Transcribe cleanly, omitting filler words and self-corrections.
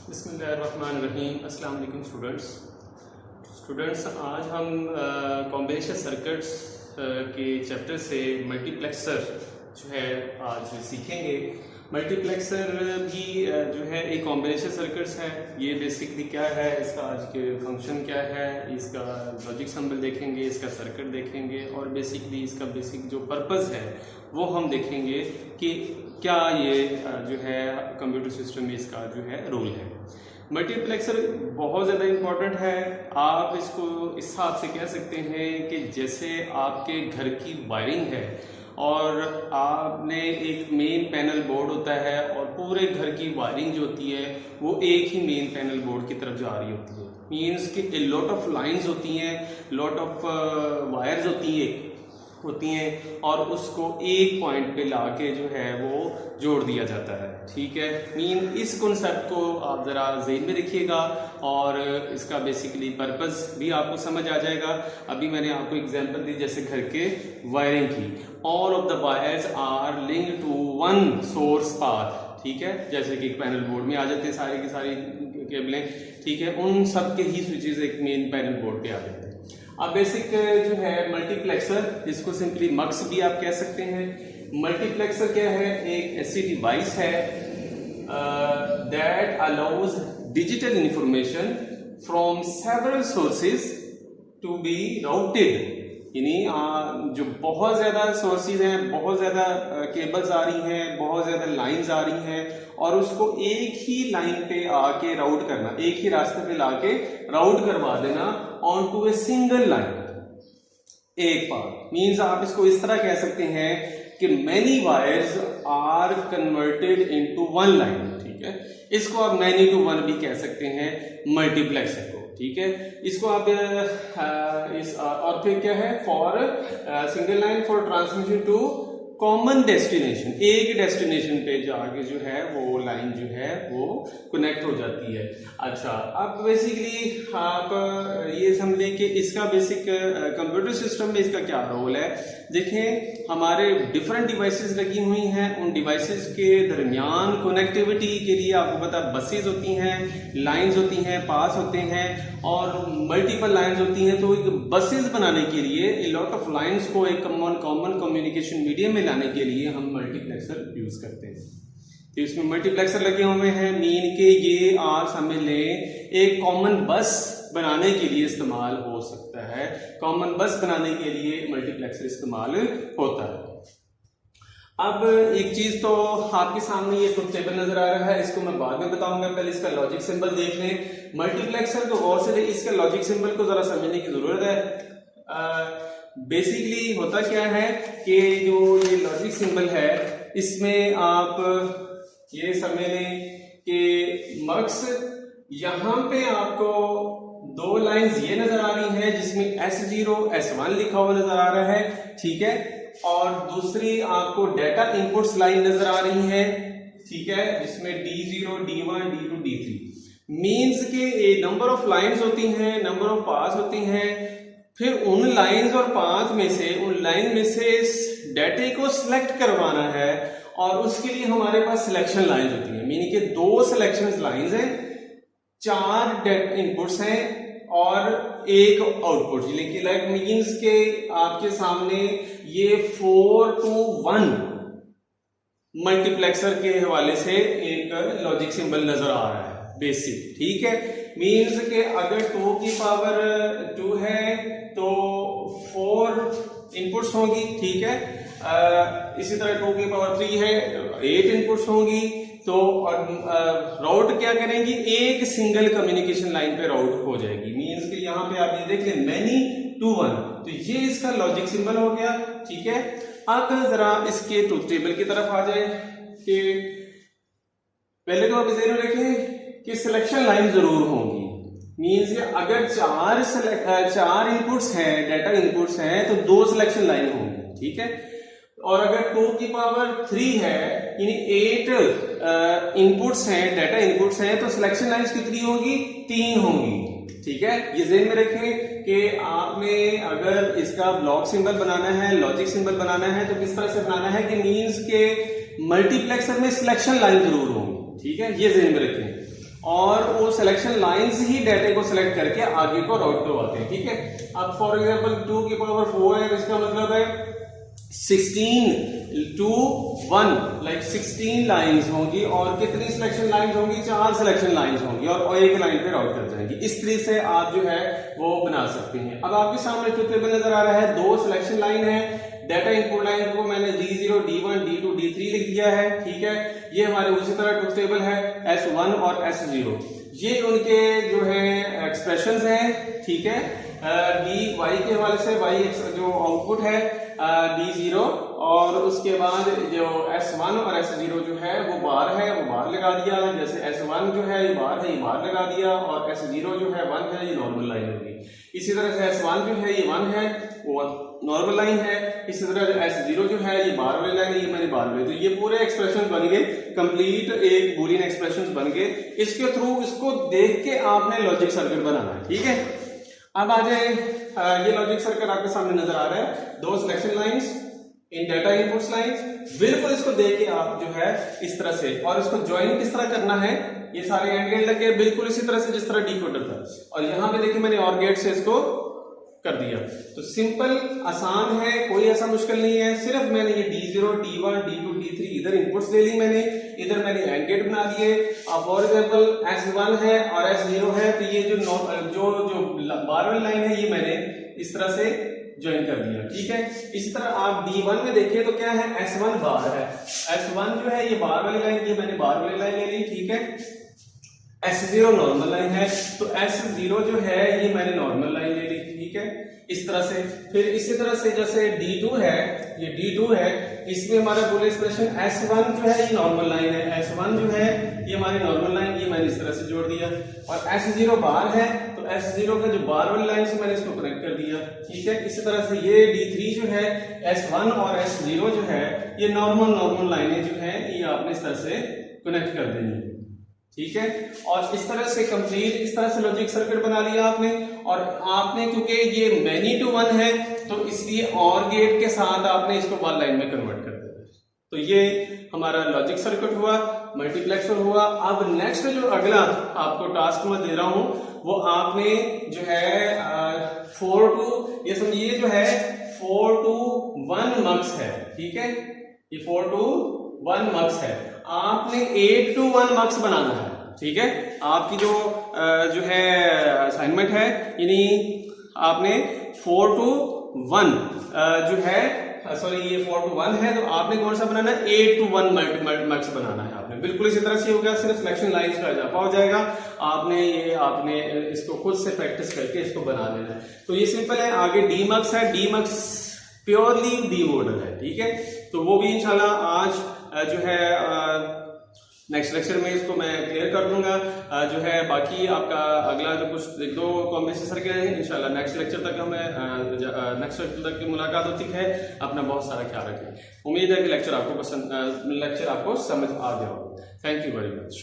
बिस्मिल्लाहिर्रहमानिर्रहीम। अस्सलाम वालेकुम स्टूडेंट्स, आज हम कॉम्बिनेशन सर्किट्स के चैप्टर से मल्टीप्लेक्सर जो है आज सीखेंगे। मल्टीप्लेक्सर भी जो है एक कॉम्बिनेशन सर्किट्स है। ये बेसिकली क्या है, इसका आज के फंक्शन क्या है, इसका लॉजिक सिंबल देखेंगे, इसका सर्किट देखेंगे और बेसिकली इसका बेसिक जो पर्पस है वो हम देखेंगे कि क्या ये जो है कंप्यूटर सिस्टम में इसका जो है रोल है। मल्टीप्लेक्सर बहुत ज़्यादा इम्पॉर्टेंट है। आप इसको इस हिसाब से कह सकते हैं कि जैसे आपके घर की वायरिंग है और आपने एक मेन पैनल बोर्ड होता है और पूरे घर की वायरिंग जो होती है वो एक ही मेन पैनल बोर्ड की तरफ जा रही होती है। मीन्स कि लॉट ऑफ लाइंस होती हैं, लॉट ऑफ वायर्स होती हैं और उसको एक पॉइंट पे लाके जो है वो जोड़ दिया जाता है। ठीक है, इस कॉन्सेप्ट को आप ज़रा ज़हन में रखिएगा और इसका बेसिकली पर्पस भी आपको समझ आ जाएगा। अभी मैंने आपको एग्जांपल दी जैसे घर के वायरिंग की। All of the wires are linked to one source path. ठीक है, जैसे कि एक पैनल बोर्ड में आ जाते हैं सारी की सारी केबलें। ठीक है, उन सब के ही स्विचेस एक मेन पैनल बोर्ड पे आ जाते हैं। अब बेसिक जो है मल्टीप्लेक्सर, इसको सिंपली मक्स भी आप कह सकते हैं। मल्टीप्लेक्सर क्या है? एक ऐसी डिवाइस है that allows digital information from several sources to be routed. यानी जो बहुत ज्यादा सोर्सेज हैं, बहुत ज्यादा केबल्स आ रही हैं, बहुत ज्यादा लाइंस आ रही हैं और उसको एक ही लाइन पे आके राउट करना, एक ही रास्ते पे लाके राउट करवा देना on to a single line, एक पाथ। मीन्स आप इसको इस तरह कह सकते हैं कि many wires are converted into one line. ठीक है, इसको आप मैनी टू वन भी कह सकते हैं मल्टीप्लेक्सर को। ठीक है, इसको आप और फिर क्या है, for single line for transmission to common destination. एक डेस्टिनेशन पे जाके जो है वो लाइन जो है वो कनेक्ट हो जाती है। अच्छा, अब बेसिकली आप ये समझें कि इसका बेसिक कंप्यूटर सिस्टम में इसका क्या रोल है। देखें, हमारे डिफरेंट डिवाइसेस लगी हुई हैं, उन डिवाइसेस के दरमियान कनेक्टिविटी के लिए आपको पता बसेस होती हैं, लाइंस होती हैं, पास होते हैं और मल्टीपल लाइंस होती हैं। तो एक बसेस बनाने के लिए लॉट ऑफ लाइंस को एक कॉमन कम्युनिकेशन मीडियम में लाने के लिए हम मल्टीप्लेक्सर यूज करते हैं। तो इसमें मल्टीप्लेक्सर लगे हुए हैं, मीन के ये आज समझ लें एक कॉमन बस बनाने के लिए इस्तेमाल हो सकता है। कॉमन बस बनाने के लिए मल्टीप्लेक्सर इस्तेमाल होता है। अब एक चीज तो आपके सामने ये ट्रुथ टेबल नजर आ रहा है, इसको मैं बाद में बताऊंगा, पहले इसका लॉजिक सिंबल देख लें। मल्टीप्लेक्सर को गौर से इसका लॉजिक सिंबल को जरा समझने की जरूरत है। बेसिकली होता क्या है कि जो ये लॉजिक सिंबल है इसमें आप ये समझ लें कि मक्स, यहां पे आपको दो लाइंस ये नजर आ रही है जिसमें S0 S1 लिखा हुआ नजर आ रहा है। ठीक है, और दूसरी आपको डाटा इनपुट्स लाइन नजर आ रही है। ठीक है, जिसमें D0 D1 D2 D3 means के ये नंबर ऑफ लाइंस होती हैं, नंबर ऑफ पास होती हैं। फिर उन लाइंस और पाथ में से, उन लाइन में से डाटे को सिलेक्ट करवाना है और उसके लिए हमारे पास सिलेक्शन लाइंस होती हैं। मीनिंग के दो सिलेक्शन लाइंस हैं, चार इनपुट्स हैं और एक आउटपुट। लाइक मीन्स के आपके सामने ये 4 to 1 मल्टीप्लेक्सर के हवाले से एक लॉजिक सिंबल नजर आ रहा है बेसिक। ठीक है, मीन्स के अगर 2 की पावर 2 है तो 4 इनपुट्स होंगी। ठीक है, इसी तरह 2 की पावर 3 है, 8 इनपुट्स होंगी। तो राउट क्या करेंगी, एक सिंगल कम्युनिकेशन लाइन पे राउट हो जाएगी। मींस कि यहाँ पे आप ये देख लें मैनी टू वन, तो ये इसका लॉजिक सिंबल हो गया। ठीक है, अब जरा इसके ट्रुथ टेबल की तरफ आ जाए कि पहले तो आप इसे रखें कि सिलेक्शन लाइन जरूर होंगी। मींस अगर चार इनपुट्स हैं, डाटा इनपुट्स हैं, तो 2 सिलेक्शन लाइन होंगी। ठीक है, और अगर 2 की पावर 3 है यानी 8 इनपुट्स हैं, डाटा इनपुट्स हैं, तो सिलेक्शन लाइंस कितनी होंगी? 3 होंगी। ठीक है, ये ध्यान में रखें कि आपने अगर इसका ब्लॉक सिंबल बनाना है, लॉजिक सिंबल बनाना है, तो किस तरह से बनाना है कि मींस के मल्टीप्लेक्सर में सिलेक्शन लाइन जरूर होंगी। ठीक है, ये ध्यान में रखें। और वो सिलेक्शन लाइंस ही डाटा को सिलेक्ट करके आगे को राउट करवाते हैं, ठीक है। अब फॉर एग्जांपल 2 की पावर 4 है, इसका मतलब है 16 to 1 लाइक 16 लाइंस होंगी और कितनी सिलेक्शन लाइंस होंगी, 4 सिलेक्शन लाइंस होंगी और एक लाइन पे राउट कर जाएंगी। इस तरह से आप जो है वो बना सकते हैं। अब आपके सामने ट्रुथ टेबल नजर आ रहा है, 2 सिलेक्शन लाइन है, डाटा इनपुट लाइन को मैंने D0, D1, D2, D3 लिख दिया है, ठीक है। ये हमारे उसी तरह ट्रुथ टेबल है S1 और S0, ये उनके जो है एक्सप्रेशंस हैं, ठीक है। डी वाई के हवाले से वाई जो आउटपुट है D0 और उसके बाद जो S1 और S0 जो है वो बार है, वो बार लगा दिया। जैसे S1 जो है ये बार है, ये बार लगा दिया और S0 जो है 1 है, ये नॉर्मल लाइन होगी। इसी तरह से S1 जो है ये 1 है, वो नॉर्मल लाइन है। इसी तरह जो S0 जो है ये बार वाली लाइन है, ये मैंने बार वाली। तो ये पूरे एक्सप्रेशन बन गए, कंप्लीट एक बूलियन एक्सप्रेशन बन गए। इसके थ्रू इसको देख के आपने लॉजिक सर्किट बनाना है, ठीक है। अब आ जाए, ये लॉजिक सर्किट आपके सामने नजर आ रहा है, 2 selection lines in data inputs lines. बिल्कुल इसको देख के आप जो है इस तरह से, और इसको ज्वाइन किस तरह करना है, ये सारे एंड गेट लगे बिल्कुल इसी तरह से जिस तरह डिकोडर था। और यहां पे देखिए मैंने और गेट से इसको कर दिया। तो सिंपल, आसान है, कोई ऐसा मुश्किल नहीं है। सिर्फ मैंने ये D0, D1, D2, D3 इधर इनपुट्स ले ली मैंने, इधर मैंने एंड गेट बना दिए। अब फॉर एग्जांपल S1 है और S0 है, तो ये जो बार वाली लाइन है ये मैंने इस तरह से ज्वाइन कर दिया, ठीक है। इसी तरह आप D1 में देखिए तो क्या है, S1 बार है, S1 जो है ये बार वाली लाइन, ये मैंने बार वाली लाइन ले ली, ठीक है। S0 नॉर्मल लाइन है, तो S0 जो है ये मैंने नॉर्मल लाइन ले ली, ठीक है। इस तरह से फिर इसी तरह से जैसे D2 है, ये D2 है, इसमें हमारा बूलियन एक्सप्रेशन S1 जो है ये नॉर्मल लाइन है, S1 जो है ये हमारी नॉर्मल लाइन, ये मैंने इस तरह से जोड़ दिया। और S0 बार है, तो S0 का जो बार वाली लाइन से मैंने इसको कनेक्ट कर दिया, ठीक है। इसी तरह से ये D3 जो है, S1 और S0 जो है ये नॉर्मल लाइनें जो है ये आपने इस तरह से कनेक्ट कर देनी, ठीक है। और इस तरह से कंप्लीट इस तरह से लॉजिक सर्किट बना लिया आपने। और आपने क्योंकि ये मैनी टू 1 है तो इसलिए और गेट के साथ आपने इसको 1 लाइन में कन्वर्ट कर दिया। तो ये हमारा लॉजिक सर्किट हुआ, मल्टीप्लेक्सर हुआ। अब नेक्स्ट जो अगला आपको टास्क मैं दे रहा हूं वो आपने जो है 4 to, ये समझिए जो है 4 to 1 मक्स है, ठीक है। ये 4 to 1 मक्स है, आपने 8 to 1 मक्स बनाना है, ठीक है। आपकी जो है असाइनमेंट है, यानी आपने 4 to 1 जो है, सॉरी ये 4 to 1 है, तो आपने कौन सा बनाना है, 8 to 1 मक्स बनाना है आपने। बिल्कुल इसी तरह से हो गया, सिर्फ सिलेक्शन लाइंस का इजाफा हो जाएगा। आपने इसको खुद से प्रैक्टिस करके इसको बना लेना है। तो ये सिंपल है। आगे डी मक्स है, डी मक्स प्योरली डी मॉडल है, ठीक है। तो वो भी इंशाल्लाह आज जो है नेक्स्ट लेक्चर में इसको मैं क्लियर कर दूंगा। जो है बाकी आपका अगला जो कुछ 1-2 कॉम्बिनेशन सर्किट है, इंशाल्लाह नेक्स्ट लेक्चर तक हमें नेक्स्ट लेक्चर तक की मुलाकात होती है। अपना बहुत सारा ख्याल रखें। उम्मीद है कि लेक्चर आपको समझ आ गया होगा। Thank you very much.